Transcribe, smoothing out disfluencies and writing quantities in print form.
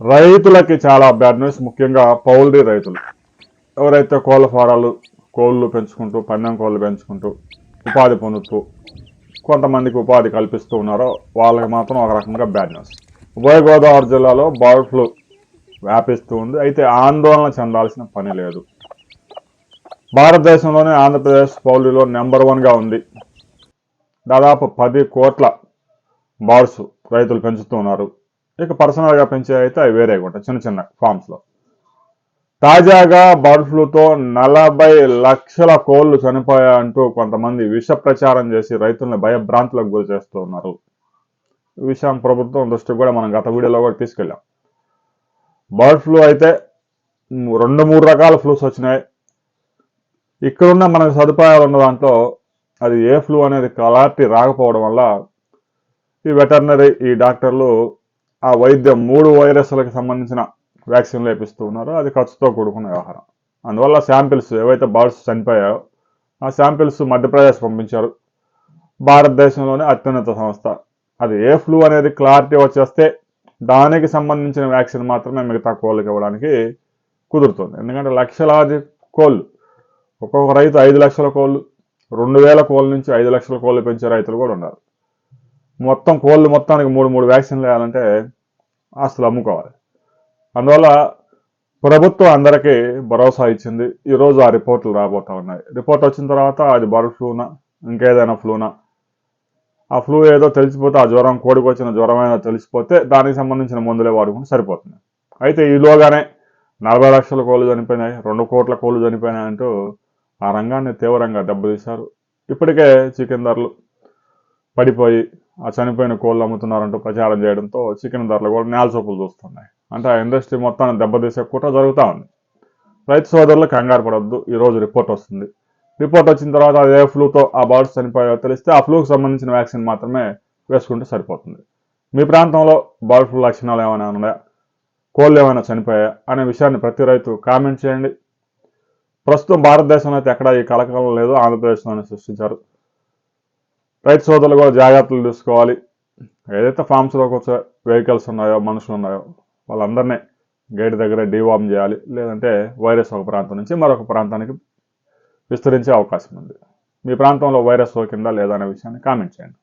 రైతులకి చాలా bad news, ముఖ్యంగా పౌల్ట్రీ రైతులు. ఎవరైతే కోళ్ళ ఫారాలు, కోళ్ళు పెంచుకుంటూ, పందెం కోళ్ళు పెంచుకుంటూ ఉపాధి పొందుతూ కొంతమందికి ఉపాధి కల్పిస్తూ ఉన్నారో వాళ్ళకి మాత్రం ఒక రకంగా బ్యాడ్ న్యూస్. ఉభయ గోదావరి జిల్లాలో బర్డ్ ఫ్లూ వ్యాపిస్తూ ఉంది. అయితే ఆందోళన చెందాల్సిన పని లేదు. భారతదేశంలోనే ఆంధ్రప్రదేశ్ పౌల్ట్రీలో నెంబర్ 1గా ఉంది. దాదాపు 10 కోట్ల బర్డ్స్ రైతులు పెంచుతూ ఉన్నారు. ఇక పర్సనల్గా పెంచే అయితే అవి వేరేగా ఉంటాయి, చిన్న చిన్న ఫామ్స్లో. తాజాగా బర్డ్ ఫ్లూతో 40 లక్షల కోళ్లు చనిపోయాయంటూ కొంతమంది విష ప్రచారం చేసి రైతుల్ని భయభ్రాంతులకు గురి చేస్తూ ఉన్నారు. ఈ విషయం ప్రభుత్వం దృష్టికి కూడా మనం గత వీడియోలో కూడా తీసుకెళ్ళాం. బర్డ్ ఫ్లూ అయితే 2-3 రకాల ఫ్లూస్ వచ్చినాయి. ఇక్కడున్న మనకు సదుపాయాలు ఉన్న దాంట్లో అది ఏ ఫ్లూ అనేది క్లారిటీ రాకపోవడం వల్ల ఈ వెటర్నరీ, ఈ డాక్టర్లు ఆ వైద్యం 3 వైరస్లకు సంబంధించిన వ్యాక్సిన్లు వేపిస్తూ ఉన్నారు. అది ఖర్చుతో కూడుకున్న వ్యవహారం. అందువల్ల శాంపిల్స్ ఏవైతే బర్డ్స్ చనిపోయాయో ఆ శాంపిల్స్ మధ్యప్రదేశ్ పంపించారు. భారతదేశంలోనే అత్యున్నత సంస్థ. అది ఏ ఫ్లూ అనేది క్లారిటీ వచ్చేస్తే దానికి సంబంధించిన వ్యాక్సిన్ మాత్రమే మిగతా కోళ్ళకి ఇవ్వడానికి కుదురుతుంది. ఎందుకంటే లక్షలాది కోళ్ళు, ఒక్కొక్క రైతు 5 లక్షల కోళ్ళు, 2000 కోళ్ళ నుంచి 5 లక్షల కోళ్ళు పెంచే రైతులు కూడా ఉన్నారు. మొత్తం కోళ్ళు మొత్తానికి 3 వ్యాక్సిన్లు వేయాలంటే ఆస్తులు అమ్ముకోవాలి. అందువల్ల ప్రభుత్వం అందరికీ భరోసా ఇచ్చింది. ఈరోజు ఆ రిపోర్ట్లు రాబోతా ఉన్నాయి. రిపోర్ట్ వచ్చిన తర్వాత అది బర్డ్ ఫ్లూనా, ఇంకేదైనా ఫ్లూనా, ఆ ఫ్లూ ఏదో తెలిసిపోతే, ఆ జ్వరం కోడికి వచ్చిన జ్వరం ఏదో తెలిసిపోతే దానికి సంబంధించిన మందులే వాడుకుంటే సరిపోతుంది. అయితే ఈలోగానే 40 లక్షల కోళ్ళు చనిపోయినాయి, 2 కోట్ల కోళ్ళు చనిపోయినాయి అంటూ ఆ రంగాన్ని తీవ్రంగా దెబ్బతీశారు. ఇప్పటికే చికెన్ ధరలు పడిపోయి ఆ చనిపోయిన కోళ్ళు అమ్ముతున్నారంటూ ప్రచారం చేయడంతో చికెన్ ధరలు కూడా నేల చూపులు చూస్తున్నాయి. అంటే ఆ ఇండస్ట్రీ మొత్తాన్ని దెబ్బతీసే కుట్ర జరుగుతూ ఉంది. రైతు సోదరులు కంగారు పడొద్దు. ఈరోజు రిపోర్ట్ వస్తుంది. రిపోర్ట్ వచ్చిన తర్వాత అది ఏ ఫ్లూతో ఆ బర్డ్స్ చనిపోయాయో తెలిస్తే ఆ ఫ్లూకి సంబంధించిన వ్యాక్సిన్ మాత్రమే వేసుకుంటే సరిపోతుంది. మీ ప్రాంతంలో బర్డ్ ఫ్లూ లక్షణాలు ఏమైనా ఉన్నాయా, కోళ్ళు ఏమైనా చనిపోయాయా అనే విషయాన్ని ప్రతి రైతు కామెంట్ చేయండి. ప్రస్తుతం భారతదేశంలో అయితే ఎక్కడా ఈ కలకలం లేదు, ఆంధ్రప్రదేశ్లోనే సృష్టించారు. రైతు సోదరులు కూడా జాగ్రత్తలు తీసుకోవాలి. ఏదైతే ఫామ్స్లోకి వచ్చే వెహికల్స్ ఉన్నాయో, మనుషులు ఉన్నాయో వాళ్ళందరినీ గేట్ దగ్గర డీవార్మ్ చేయాలి. లేదంటే వైరస్ ఒక ప్రాంతం నుంచి మరొక ప్రాంతానికి విస్తరించే అవకాశం ఉంది. మీ ప్రాంతంలో వైరస్ సోకిందా లేదా అనే విషయాన్ని కామెంట్ చేయండి.